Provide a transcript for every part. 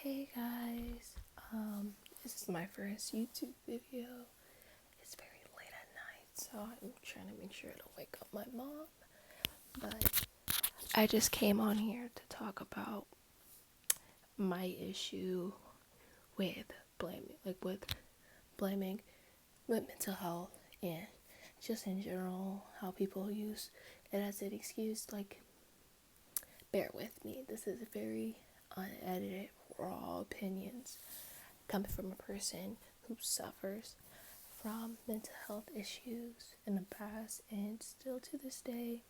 Hey guys, this is my first YouTube video. It's very late at night, so I'm trying to make sure to wake up my mom. But I just came on here to talk about my issue with blaming with mental health and just in general how people use it as an excuse. Like, bear with me. This is very unedited, raw opinions coming from a person who suffers from mental health issues in the past and still to this day.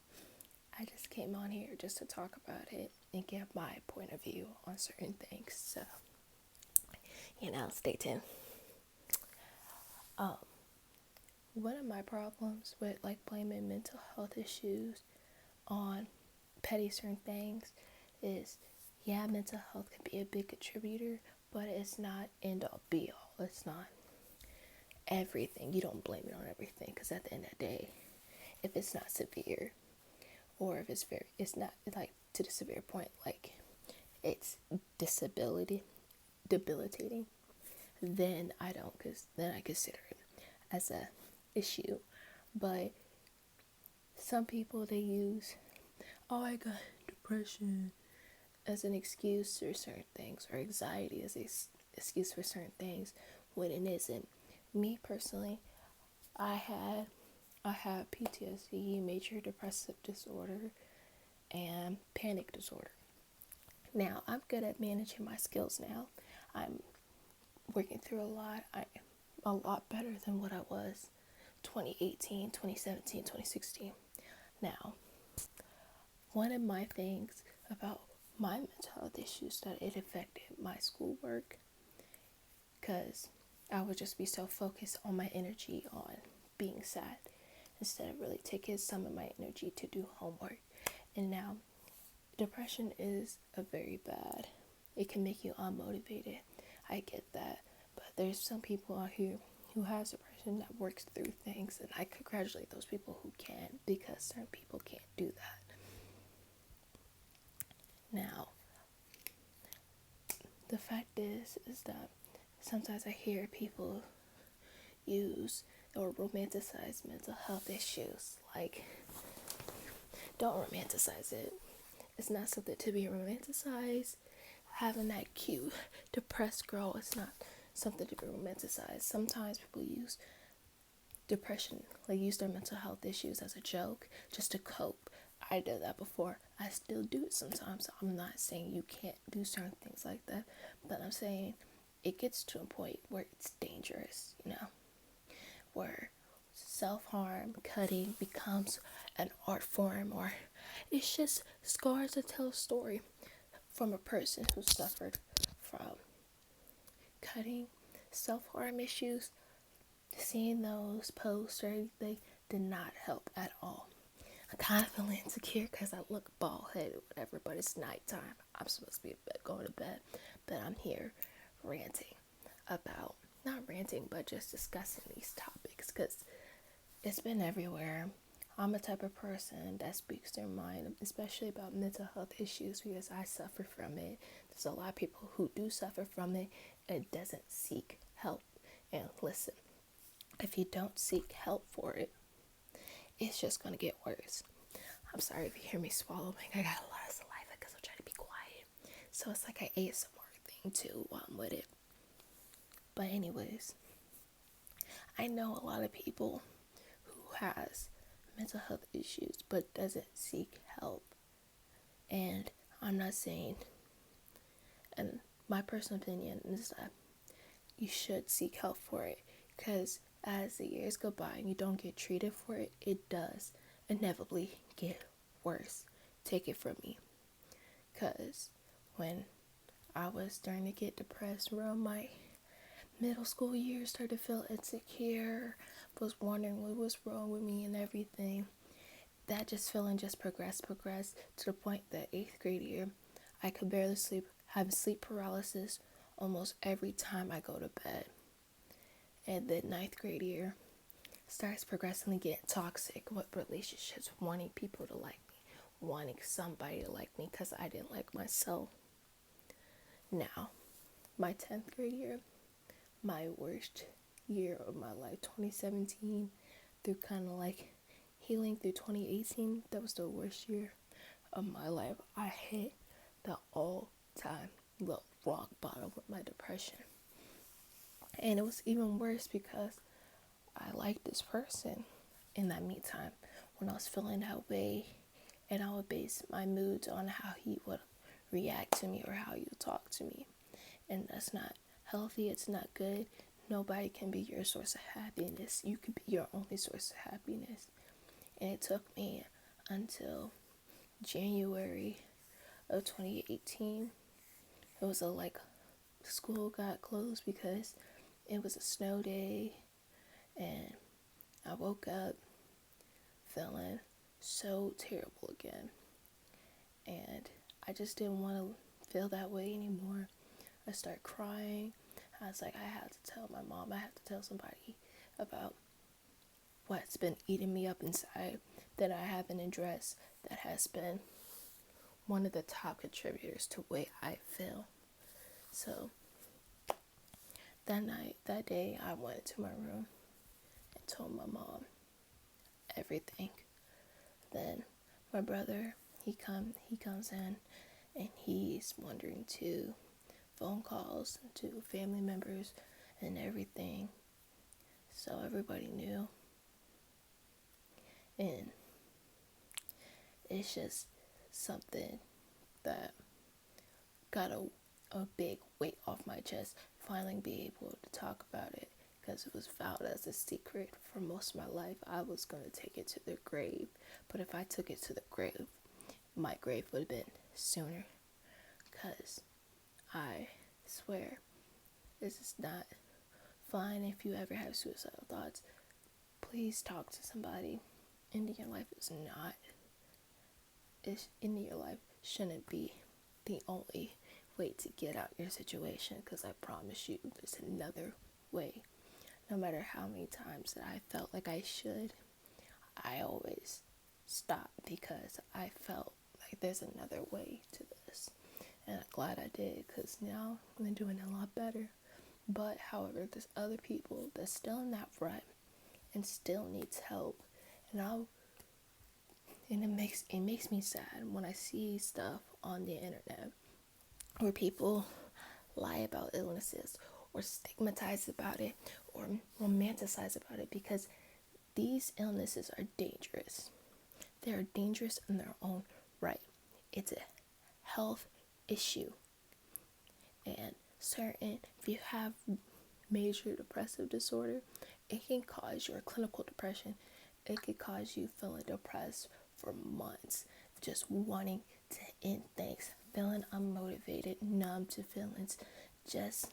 I just came on here just to talk about it and give my point of view on certain things. So, stay tuned. One of my problems with blaming mental health issues on petty certain things is, yeah, mental health can be a big contributor, but it's not end all be all. It's not everything. You don't blame it on everything, because at the end of the day, if it's not severe, or if it's not like to the severe point, like it's debilitating, then I consider it as a issue. But some people, they use, oh, I got depression as an excuse for certain things, or anxiety as an excuse for certain things, when it isn't. Me personally, I had PTSD, major depressive disorder, and panic disorder. Now, I'm good at managing my skills now. I'm working through a lot. I'm a lot better than what I was 2018, 2017, 2016. Now, one of my things about my mental health issues that it affected my schoolwork, because I would just be so focused on my energy on being sad instead of really taking some of my energy to do homework. And now, depression is a very bad. It can make you unmotivated. I get that. But there's some people out here who has depression that works through things, and I congratulate those people who can, because certain people can't do that. Now, the fact is that sometimes I hear people use or romanticize mental health issues. Like, don't romanticize it. It's not something to be romanticized. Having that cute, depressed girl is not something to be romanticized. Sometimes people use depression, use their mental health issues as a joke, just to cope. I did that before. I still do it sometimes. I'm not saying you can't do certain things like that, but I'm saying it gets to a point where it's dangerous, where self-harm, cutting becomes an art form, or it's just scars to tell a story from a person who suffered from cutting, self-harm issues. Seeing those posts or anything did not help at all. I kind of feel insecure because I look bald-headed, whatever, but it's nighttime. I'm supposed to be going to bed, but I'm here ranting about, not ranting, but just discussing these topics, because it's been everywhere. I'm a type of person that speaks their mind, especially about mental health issues, because I suffer from it. There's a lot of people who do suffer from it and doesn't seek help. And listen, if you don't seek help for it, it's just going to get worse. I'm sorry if you hear me swallowing. I got a lot of saliva because I'm trying to be quiet. So it's like an ASMR thing too while I'm with it. But anyways, I know a lot of people who has mental health issues but doesn't seek help. And I'm not saying, and my personal opinion is that you should seek help for it, because as the years go by and you don't get treated for it, it does inevitably get worse. Take it from me. Because when I was starting to get depressed around my middle school years, started to feel insecure, was wondering what was wrong with me and everything, that just feeling just progressed to the point that 8th grade year, I could barely sleep, having sleep paralysis almost every time I go to bed. And then 9th grade year starts progressively getting toxic with relationships, wanting people to like me, wanting somebody to like me because I didn't like myself. Now, my 10th grade year, my worst year of my life, 2017 through kind of like healing through 2018, that was the worst year of my life. I hit the all-time rock bottom with my depression. And it was even worse because I liked this person in that meantime when I was feeling that way, and I would base my moods on how he would react to me or how he would talk to me. And that's not healthy. It's not good. Nobody can be your source of happiness. You can be your only source of happiness. And it took me until January of 2018. It was school got closed because it was a snow day, and I woke up feeling so terrible again. And I just didn't want to feel that way anymore. I started crying. I was like, I had to tell my mom. I had to tell somebody about what's been eating me up inside that I haven't addressed, that has been one of the top contributors to the way I feel. So that day, I went to my room and told my mom everything. Then my brother, he comes in, and he's wondering to phone calls to family members and everything. So everybody knew. And it's just something that got a big weight off my chest, finally be able to talk about it, because it was vowed as a secret for most of my life. I was going to take it to the grave, but if I took it to the grave, my grave would have been sooner, because I swear this is not fine. If you ever have suicidal thoughts, please talk to somebody. Ending your life ending your life shouldn't be the only way to get out your situation, because I promise you there's another way. No matter how many times that I felt like I should, I always stop because I felt like there's another way to this. And I'm glad I did, because now I'm doing a lot better. But however, there's other people that's still in that rut and still needs help. And it makes me sad when I see stuff on the internet where people lie about illnesses or stigmatize about it or romanticize about it, because these illnesses are dangerous. They are dangerous in their own right. It's a health issue. And if you have major depressive disorder, it can cause your clinical depression. It could cause you feeling depressed for months, just wanting to end things, feeling unmotivated, numb to feelings, just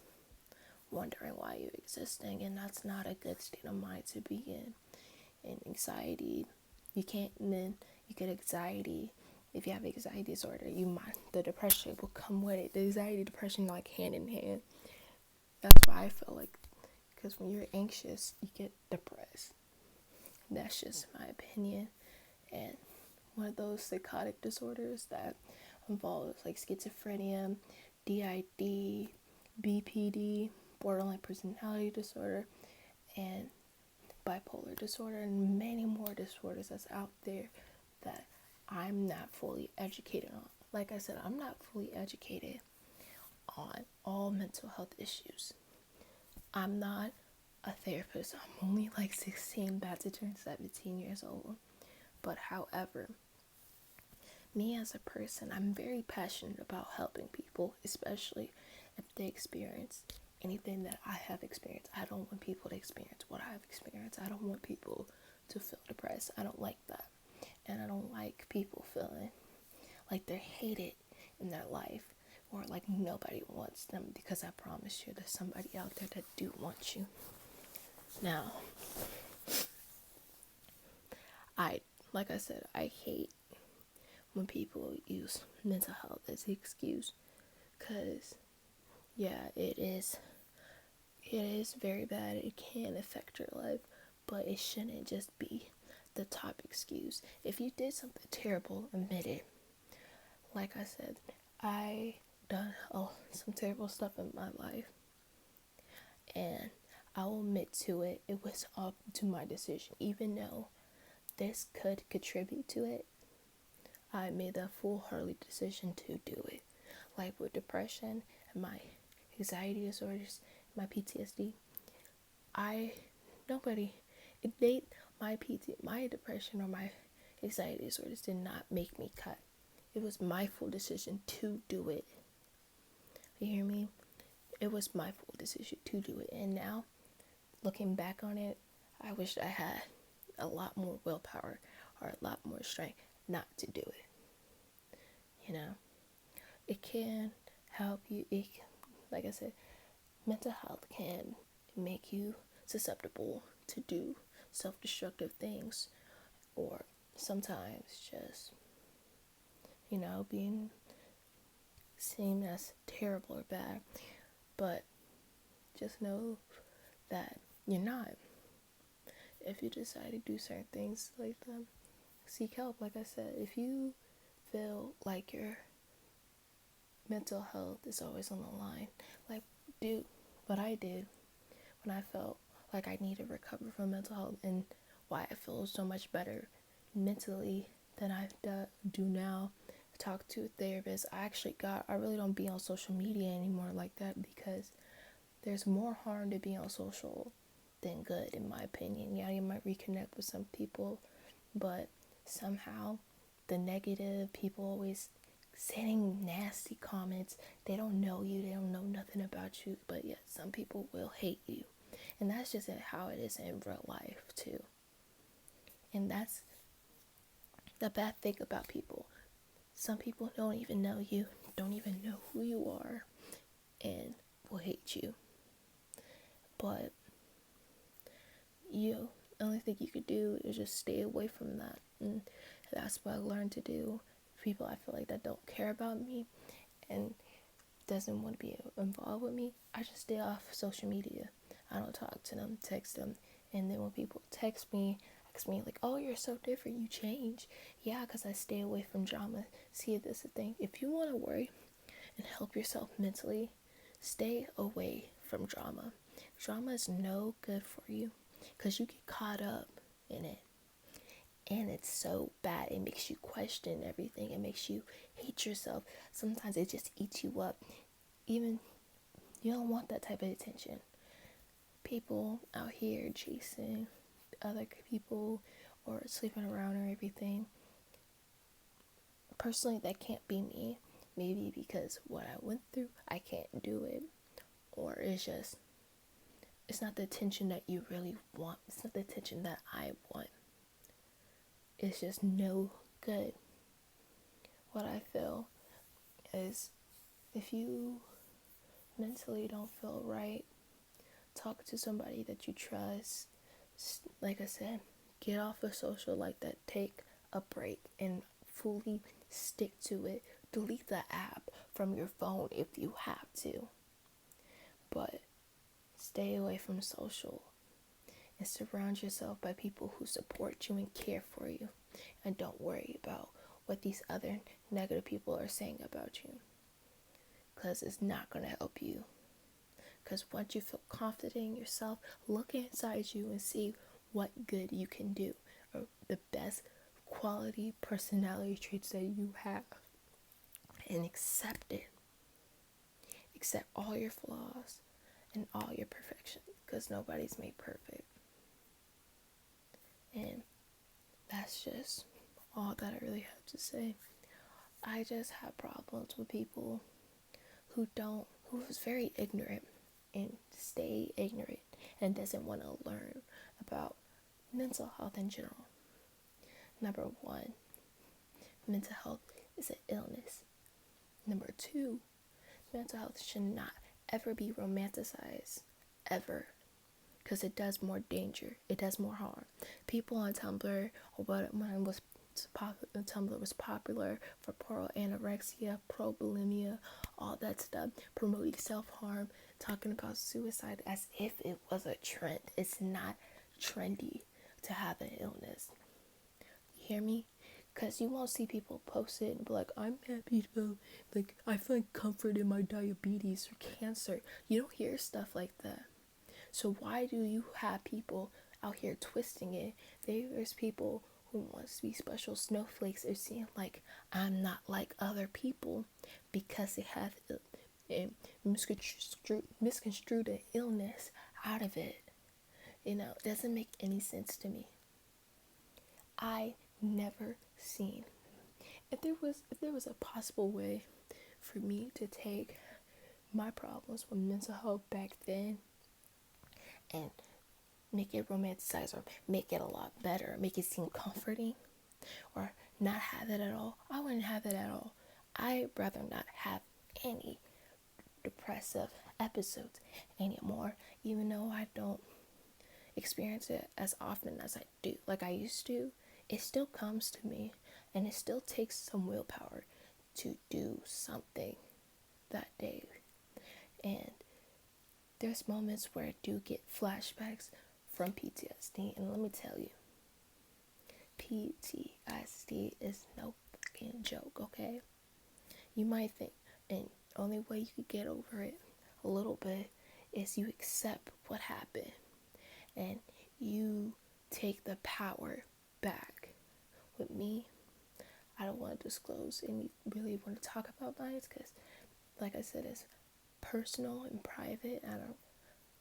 wondering why you're existing. And that's not a good state of mind to be in. And anxiety, you get anxiety. If you have anxiety disorder, the depression will come with it. The anxiety, depression, like hand in hand. That's why I feel like, because when you're anxious, you get depressed. That's just my opinion. And one of those psychotic disorders that involves like schizophrenia, DID, BPD, borderline personality disorder, and bipolar disorder, and many more disorders that's out there that I'm not fully educated on. Like I said, I'm not fully educated on all mental health issues. I'm not a therapist. I'm only like 16, about to turn 17 years old. But however, me as a person, I'm very passionate about helping people, especially if they experience anything that I have experienced. I don't want people to experience what I have experienced. I don't want people to feel depressed. I don't like that. And I don't like people feeling like they're hated in their life, or like nobody wants them, because I promise you there's somebody out there that do want you. Now, like I said, I hate when people use mental health as an excuse, because yeah, it is very bad. It can affect your life, but it shouldn't just be the top excuse. If you did something terrible, admit it. Like I said, I done some terrible stuff in my life, and I will admit to it, it was up to my decision. Even though this could contribute to it, I made the foolhardy decision to do it. Like with depression and my anxiety disorders, my PTSD, I nobody it they my depression or my anxiety disorders did not make me cut. It was my full decision to do it. You hear me? It was my full decision to do it. And now, looking back on it, I wish I had a lot more willpower or a lot more strength not to do it. You know, it can help you. Like I said, mental health can make you susceptible to do self-destructive things, or sometimes just, being seen as terrible or bad. But just know that you're not. If you decide to do certain things like them, seek help. Like I said, if you feel like your mental health is always on the line, like do what I did when I felt like I need to recover from mental health, and why I feel so much better mentally than I do now. Talk to a therapist. I really don't be on social media anymore like that, because there's more harm to be on social than good, in my opinion. Yeah, you might reconnect with some people, but somehow the negative people always saying nasty comments. They don't know you, they don't know nothing about you, but yet some people will hate you. And that's just how it is in real life too. And that's the bad thing about people. Some people don't even know you, don't even know who you are, and will hate you. But the only thing you could do is just stay away from that. And that's what I learned to do. People I feel like that don't care about me and doesn't want to be involved with me, I just stay off social media. I don't talk to them, text them. And then when people text me, ask me like, oh, you're so different, you change. Yeah, because I stay away from drama. See, this is the thing. If you want to worry and help yourself mentally, stay away from drama. Drama is no good for you, because you get caught up in it. And it's so bad. It makes you question everything. It makes you hate yourself. Sometimes it just eats you up. Even you don't want that type of attention. People out here chasing other people or sleeping around or everything. Personally, that can't be me. Maybe because what I went through, I can't do it. Or it's not the attention that you really want. It's not the attention that I want. It's just no good. What I feel is, if you mentally don't feel right, talk to somebody that you trust. Like I said, get off of social like that. Take a break and fully stick to it. Delete the app from your phone if you have to. But stay away from social and surround yourself by people who support you and care for you. And don't worry about what these other negative people are saying about you, because it's not going to help you. Because once you feel confident in yourself, look inside you and see what good you can do, or the best quality personality traits that you have, and accept it. Accept all your flaws and all your perfections, because nobody's made perfect. And that's just all that I really have to say. I just have problems with people who is very ignorant and stay ignorant and doesn't want to learn about mental health in general. Number 1, mental health is an illness. Number 2, mental health should not ever be romanticized, ever. Because it does more danger, it does more harm. People on Tumblr, or Tumblr was popular for pro anorexia, pro bulimia, all that stuff, promoting self-harm, talking about suicide as if it was a trend. It's not trendy to have an illness. You hear me? Because you won't see people post it and be like, I'm happy to, like, I find comfort in my diabetes or cancer. You don't hear stuff like that. So why do you have people out here twisting it? There's people who want to be special snowflakes. They're seeing like, I'm not like other people because they have misconstrued an illness out of it. You know, it doesn't make any sense to me. I never seen, if there was a possible way for me to take my problems with mental health back then and make it romanticized or make it a lot better, make it seem comforting, or not have it at all, I wouldn't have it at all. I'd rather not have any depressive episodes anymore, even though I don't experience it as often as I do, like I used to. It still comes to me, and it still takes some willpower to do something that day. And there's moments where I do get flashbacks from PTSD, and let me tell you, PTSD is no fucking joke, okay? You might think, and the only way you could get over it a little bit is you accept what happened and you take the power back. With me, I don't want to disclose any, really want to talk about mine because, like I said, it's personal and private.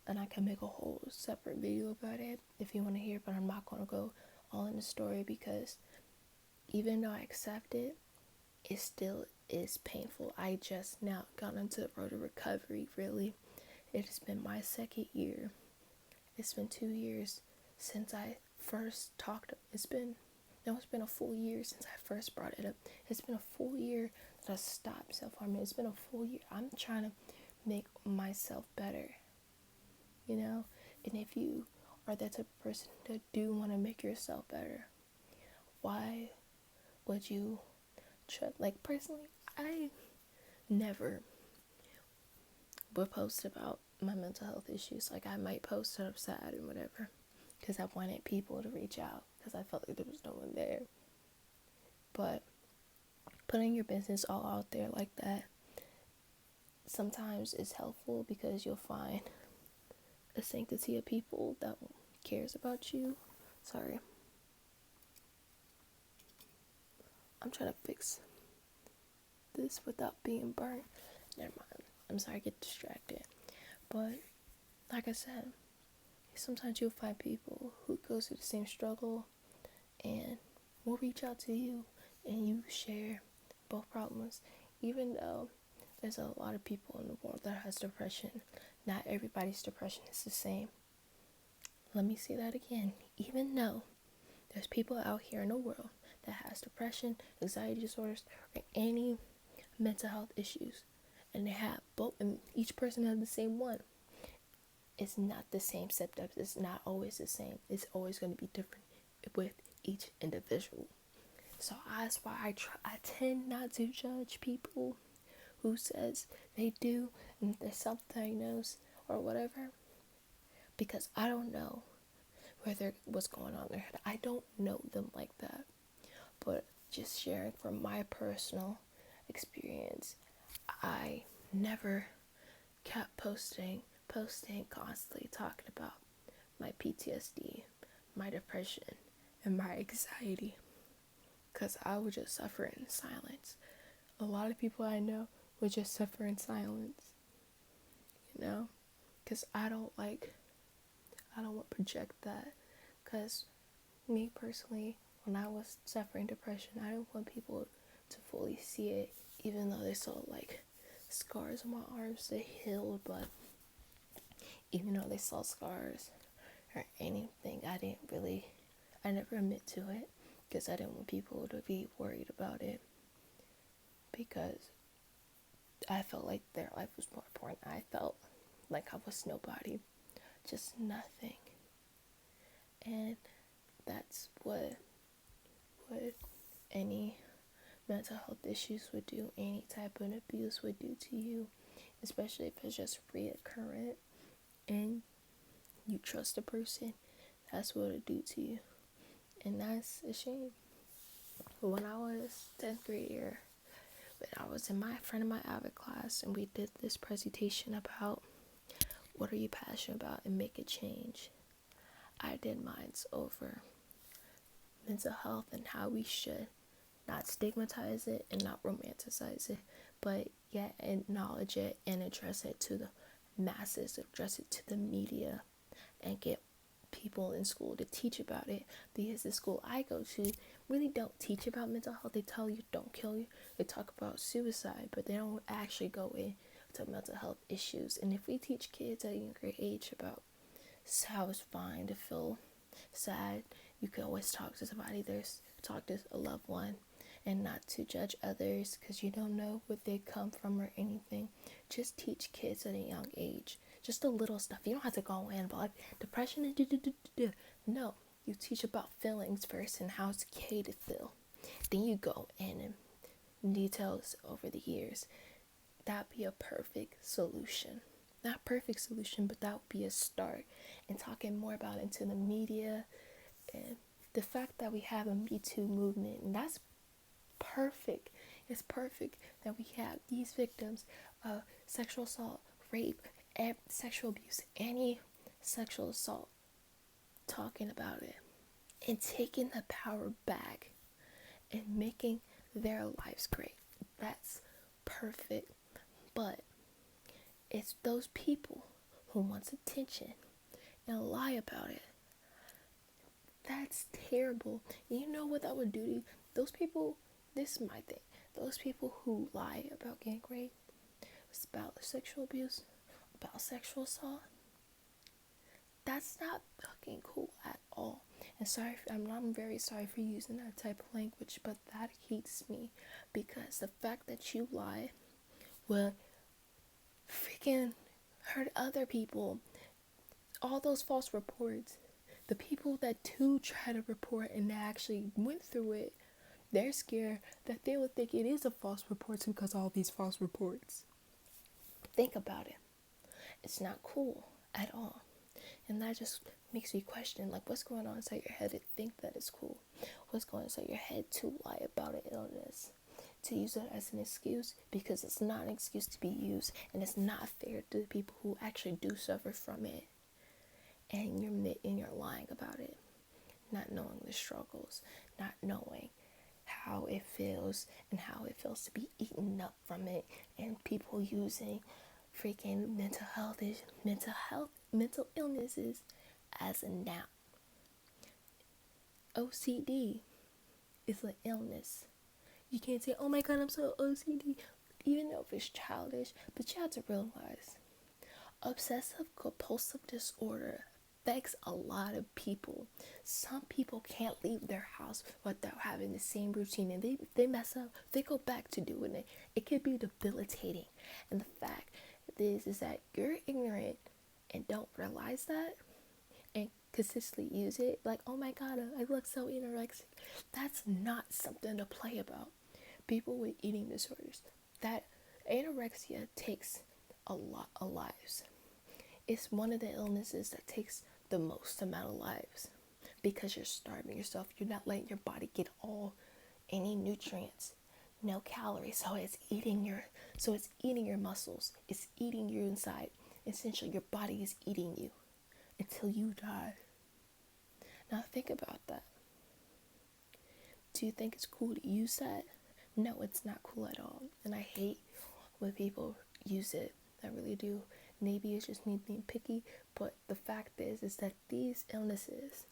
And I can make a whole separate video about it if you want to hear, but I'm not going to go all in the story because even though I accept it, it still is painful. I just now got into the road to recovery, really. It has been my second year. It's been 2 years since I first talked. It's been a full year since I first brought it up. It's been a full year that I stopped self-harming. It's been a full year. I'm trying to make myself better, you know? And if you are that type of person that do want to make yourself better, why would you try? Like, personally, I never would post about my mental health issues. Like, I might post that I'm sad and whatever because I wanted people to reach out because I felt like there was no one there. But putting your business all out there like that sometimes is helpful because you'll find a sanctity of people that cares about you. Sorry, I'm trying to fix this without being burnt. Never mind. I'm sorry, I get distracted. But like I said, sometimes you'll find people who go through the same struggle and will reach out to you and you share both problems. Even though there's a lot of people in the world that has depression, not everybody's depression is the same. Let me say that again. Even though there's people out here in the world that has depression, anxiety disorders, or any mental health issues, and they have both, and each person has the same one, it's not the same symptoms. It's not always the same. It's always going to be different with each individual. So that's why I tend not to judge people who says they do and they're self-diagnosed or whatever, because I don't know what's going on in their head. I don't know them like that. But just sharing from my personal experience, I never kept posting constantly, talking about my PTSD, my depression, and my anxiety, because I would just suffer in silence. A lot of people I know would just suffer in silence, you know, because I don't want to project that, because me personally, when I was suffering depression, I didn't want people to fully see it, even though they saw like scars on my arms that healed, but even though they saw scars or anything, I never admit to it because I didn't want people to be worried about it, because I felt like their life was more important. I felt like I was nobody, just nothing. And that's what any mental health issues would do, any type of abuse would do to you, especially if it's just reoccurrent and you trust a person. That's what it'll do to you, and that's a shame. when I was 10th grade year, when I was in my friend of my AVID class, and we did this presentation about what are you passionate about and make a change. I did mine's over mental health and how we should not stigmatize it and not romanticize it, but yet acknowledge it and address it to the masses, address it to the media, and get people in school to teach about it. Because the school I go to really don't teach about mental health. They tell you don't kill you. They talk about suicide, but they don't actually go into mental health issues. And if we teach kids at a younger age about how it's fine to feel sad, you can always talk to somebody, talk to a loved one, and not to judge others because you don't know what they come from or anything. Just teach kids at a young age. Just the little stuff. You don't have to go in, but like depression and no. You teach about feelings first and how it's okay to feel. Then you go in and details over the years. That'd be a perfect solution. Not perfect solution, but that would be a start. And talking more about it into the media and the fact that we have a Me Too movement, and that's perfect. It's perfect that we have these victims of sexual assault, rape, sexual abuse, any sexual assault, talking about it and taking the power back and making their lives great. That's perfect. But it's those people who wants attention and lie about it. That's terrible. And you know what that would do to you? Those people, this is my thing. Those people who lie about gang rape, about sexual abuse, about sexual assault, that's not fucking cool at all. And I'm very sorry for using that type of language, but that heats me because the fact that you lie will freaking hurt other people. All those false reports, the people that do try to report and actually went through it, they're scared that they will think it is a false report because all these false reports. Think about it. It's not cool at all. And that just makes me question, like, what's going on inside your head to think that it's cool? What's going on inside your head to lie about an illness? To use it as an excuse? Because it's not an excuse to be used, and it's not fair to the people who actually do suffer from it. And you're lying about it, not knowing the struggles, not knowing how it feels and how it feels to be eaten up from it, and people using freaking mental illnesses as a noun. OCD is an illness. You can't say, oh my god, I'm so OCD, even though if it's childish, but you have to realize obsessive compulsive disorder affects a lot of people. Some people can't leave their house without having the same routine, and they mess up, they go back to doing it. It could be debilitating. And the fact is that you're ignorant and don't realize that and consistently use it like, oh my god, I look so anorexic. That's not something to play about. People with eating disorders, that anorexia takes a lot of lives. It's one of the illnesses that takes the most amount of lives because you're starving yourself. You're not letting your body get any nutrients, no calories. So it's eating your muscles. It's eating you inside. Essentially, your body is eating you until you die. Now think about that. Do you think it's cool to use that? No, it's not cool at all. And I hate when people use it. I really do. Maybe it's just me being picky, but the fact is that these illnesses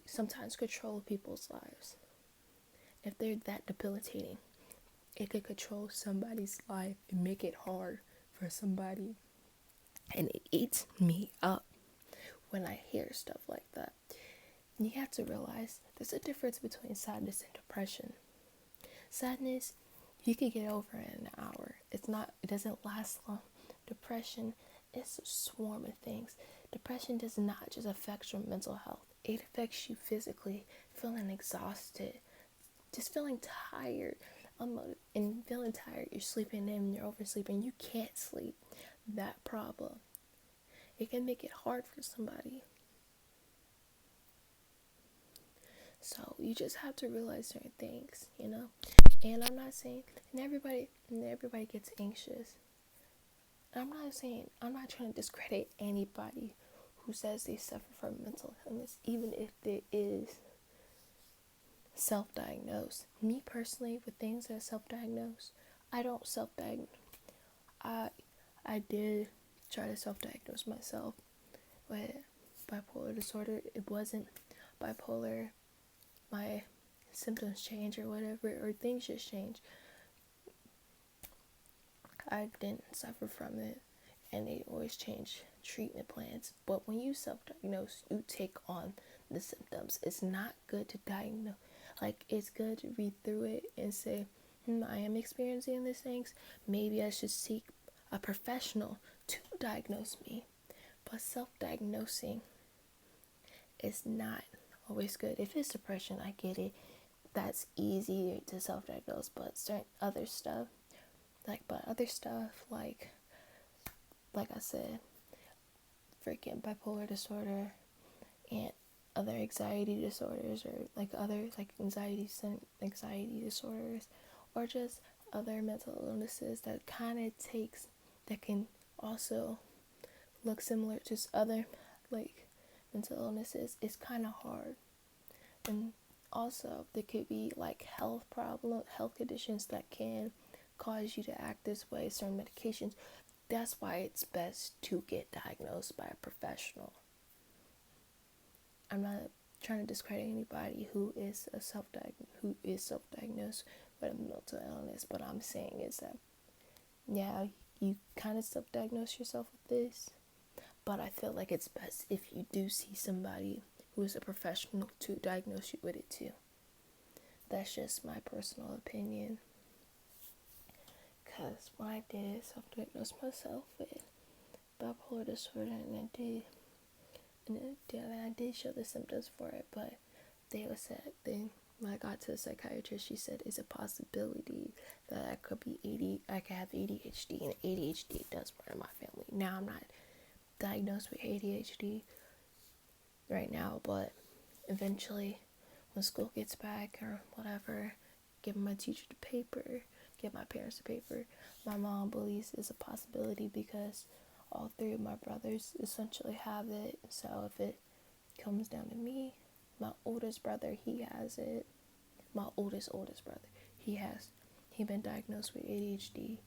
sometimes control people's lives. If they're that debilitating, it could control somebody's life and make it hard for somebody. And it eats me up when I hear stuff like that. And you have to realize there's a difference between sadness and depression. Sadness, you can get over in an hour. It doesn't last long. Depression is a swarm of things. Depression does not just affect your mental health. It affects you physically, feeling exhausted, just feeling tired. And feeling tired, you're sleeping in, you're oversleeping, you can't sleep. That problem. It can make it hard for somebody. So you just have to realize certain things, you know. And I'm not saying, and everybody gets anxious. I'm not trying to discredit anybody who says they suffer from mental illness, even if it is self-diagnosed. Me personally, with things that are self-diagnosed, I don't self-diagnose. I I did try to self-diagnose myself with bipolar disorder. It wasn't bipolar. My symptoms change or whatever, or things just change. I didn't suffer from it, and they always change treatment plans. But when you self-diagnose, you take on the symptoms. It's not good to diagnose. Like, it's good to read through it and say, I am experiencing these things. Maybe I should seek a professional to diagnose me. But self-diagnosing is not always good. If it's depression, I get it. That's easier to self-diagnose. But certain other stuff, like I said, freaking bipolar disorder and other anxiety disorders, or like other like anxiety disorders, or just other mental illnesses that can also look similar to other like mental illnesses. It's kind of hard. And also there could be like health conditions that can cause you to act this way, certain medications. That's why it's best to get diagnosed by a professional. I'm not trying to discredit anybody who is self-diagnosed with a mental illness, but I'm saying is that, yeah, you kind of self-diagnose yourself with this, but I feel like it's best if you do see somebody who is a professional to diagnose you with it too. That's just my personal opinion. Because when I did self-diagnose myself with bipolar disorder, and I did show the symptoms for it, but when I got to the psychiatrist, she said it's a possibility that I could have ADHD, and ADHD does run in my family. Now, I'm not diagnosed with ADHD right now, but eventually, when school gets back or whatever, give my teacher the paper, give my parents the paper. My mom believes it's a possibility because all three of my brothers essentially have it. So if it comes down to me, my oldest brother, he has it. My oldest brother, he been diagnosed with ADHD.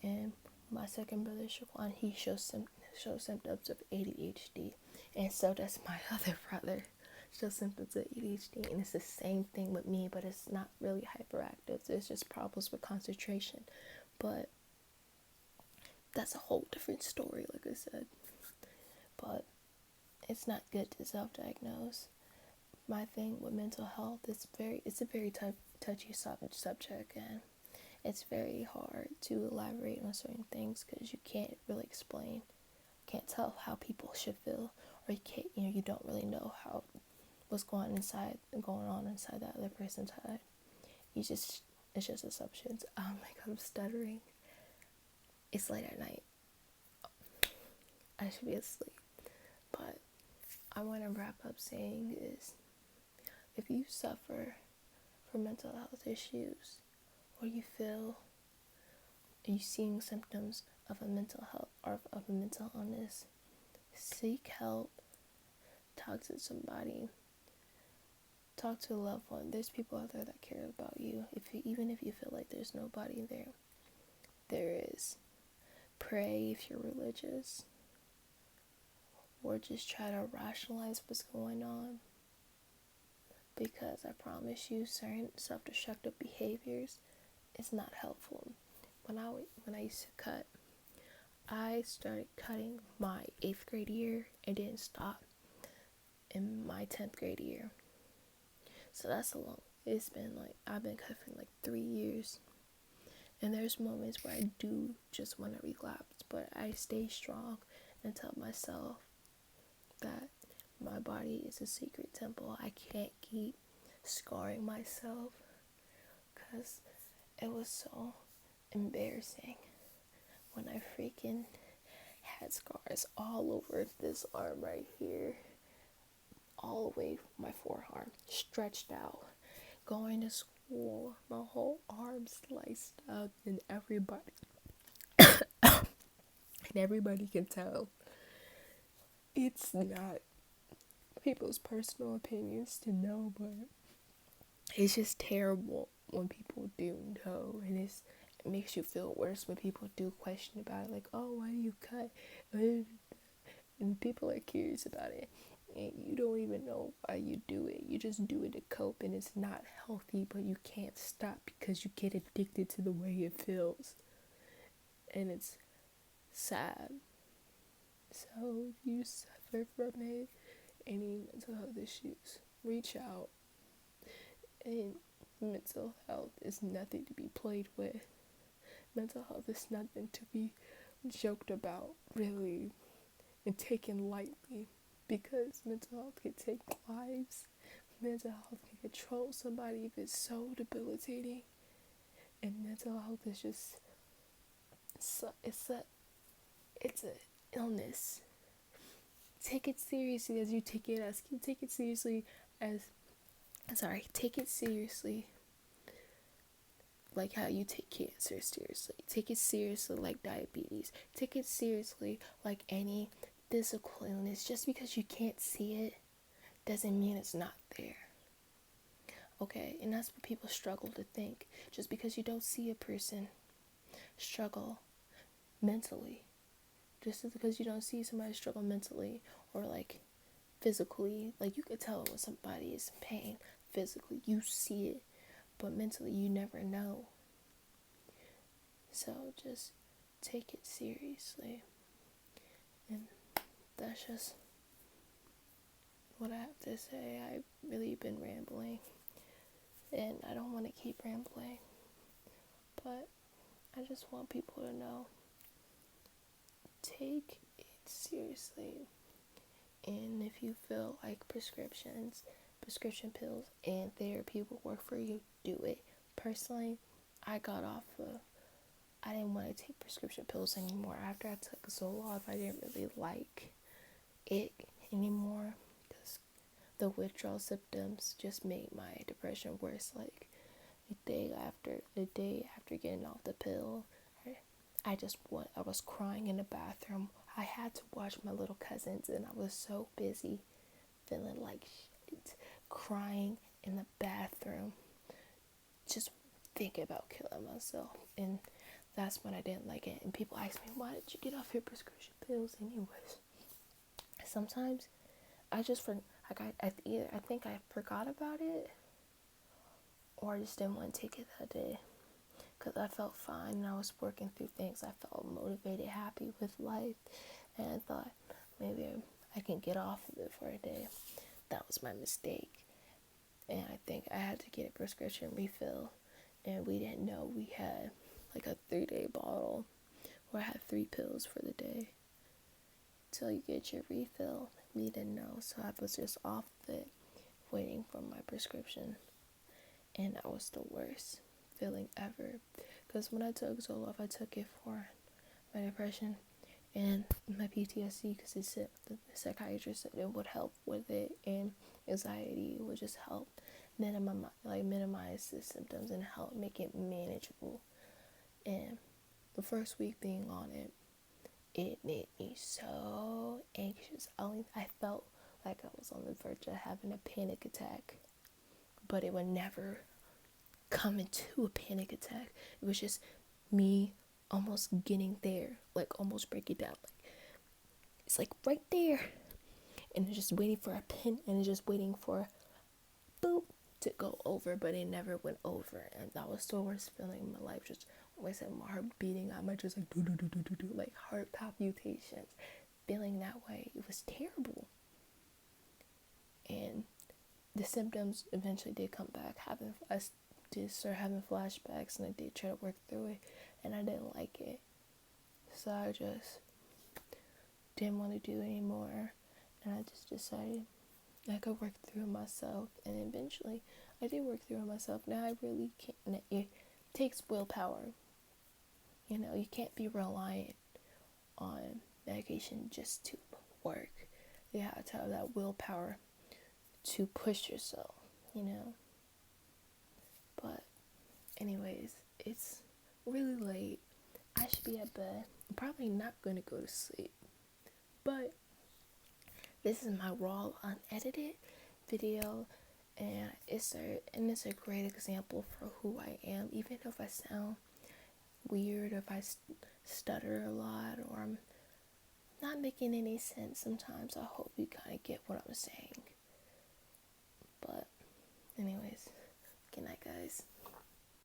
And my second brother, Shaquan, he shows symptoms of ADHD. And so does my other brother, shows symptoms of ADHD. And it's the same thing with me, but it's not really hyperactive. There's just problems with concentration. But that's a whole different story, like I said. But it's not good to self-diagnose. My thing with mental health is it's a very touchy subject, and it's very hard to elaborate on certain things because you can't really can't tell how people should feel, or you don't really know what's going on inside that other person's head. It's just assumptions. Oh my god, I'm stuttering. It's late at night. I should be asleep. But I want to wrap up saying is, if you suffer from mental health issues, or you seeing symptoms of a mental health or of a mental illness, seek help. Talk to somebody. Talk to a loved one. There's people out there that care about you. Even if you feel like there's nobody there, there is. Pray if you're religious, or just try to rationalize what's going on. Because I promise you, certain self-destructive behaviors is not helpful. When I used to cut, I started cutting my 8th grade year and didn't stop in my 10th grade year. So that's it's been like, I've been cut for like 3 years. And there's moments where I do just want to relapse, but I stay strong and tell myself that my body is a secret temple. I can't keep scarring myself, because it was so embarrassing when I freaking had scars all over this arm right here, all the way from my forearm, stretched out, going to school, my whole arm sliced up, and everybody can tell it's not people's personal opinions to know, but it's just terrible when people do know, and it makes you feel worse when people do question about it, like, oh, why do you cut? And people are curious about it, and you don't even know why you do it. You just do it to cope, and it's not healthy, but you can't stop because you get addicted to the way it feels, and it's sad. So if you suffer from it, any mental health issues, reach out. And mental health is nothing to be played with. Mental health is nothing to be joked about, really, and taken lightly, because mental health can take lives. Mental health can control somebody if it's so debilitating. And mental health is just, it's a illness. Take it seriously as you take it as, take it seriously as, take it seriously like how you take cancer seriously. Take it seriously like diabetes. Take it seriously like any physical illness. Just because you can't see it doesn't mean it's not there. Okay, and that's what people struggle to think. Just because you don't see a person struggle mentally, just because you don't see somebody struggle mentally or like physically, like you could tell when somebody is in pain physically, you see it, but mentally you never know. So just take it seriously. And that's just what I have to say. I've really been rambling, and I don't want to keep rambling, but I just want people to know, take it seriously. And if you feel like prescription pills and therapy will work for you, do it. Personally, I didn't want to take prescription pills anymore. After I took Zoloft, I didn't really like it anymore because the withdrawal symptoms just made my depression worse. Like the day after getting off the pill, I was crying in the bathroom. I had to watch my little cousins, and I was so busy feeling like shit, crying in the bathroom, just thinking about killing myself. And that's when I didn't like it. And people ask me, why did you get off your prescription pills anyways? Sometimes I just I think I forgot about it, or I just didn't want to take it that day because I felt fine and I was working through things. I felt motivated, happy with life, and I thought maybe I can get off of it for a day. That was my mistake, and I think I had to get a prescription refill, and we didn't know we had like a 3-day bottle where I had 3 pills for the day till you get your refill. We didn't know, so I was just off of it waiting for my prescription, and that was the worst feeling ever, because when I took Zoloft, I took it for my depression and my PTSD, because it said the psychiatrist said it would help with it, and anxiety would just help minimize the symptoms and help make it manageable. And the first week being on it, it made me so anxious. I felt like I was on the verge of having a panic attack, but it would never come into a panic attack. It was just me almost getting there, like almost breaking down. Like it's like right there, and it's just waiting for a pin, and it's just waiting for boop to go over, but it never went over, and that was the worst feeling in my life. Just like I said, my heart beating, I might just like do like heart palpitations, feeling that way. It was terrible, and the symptoms eventually did come back. I did start having flashbacks, and I did try to work through it, and I didn't like it, so I just didn't want to do it anymore, and I just decided I could work through it myself, and eventually I did work through it myself. Now I really can't. It takes willpower. You can't be reliant on medication just to work. You have to have that willpower to push yourself, you know. But anyways, it's really late. I should be at bed. I'm probably not gonna go to sleep. But this is my raw, unedited video, and it's a great example for who I am. Even if I sound weird, if I stutter a lot, or I'm not making any sense sometimes, I hope you kind of get what I'm saying. But anyways, good night, guys.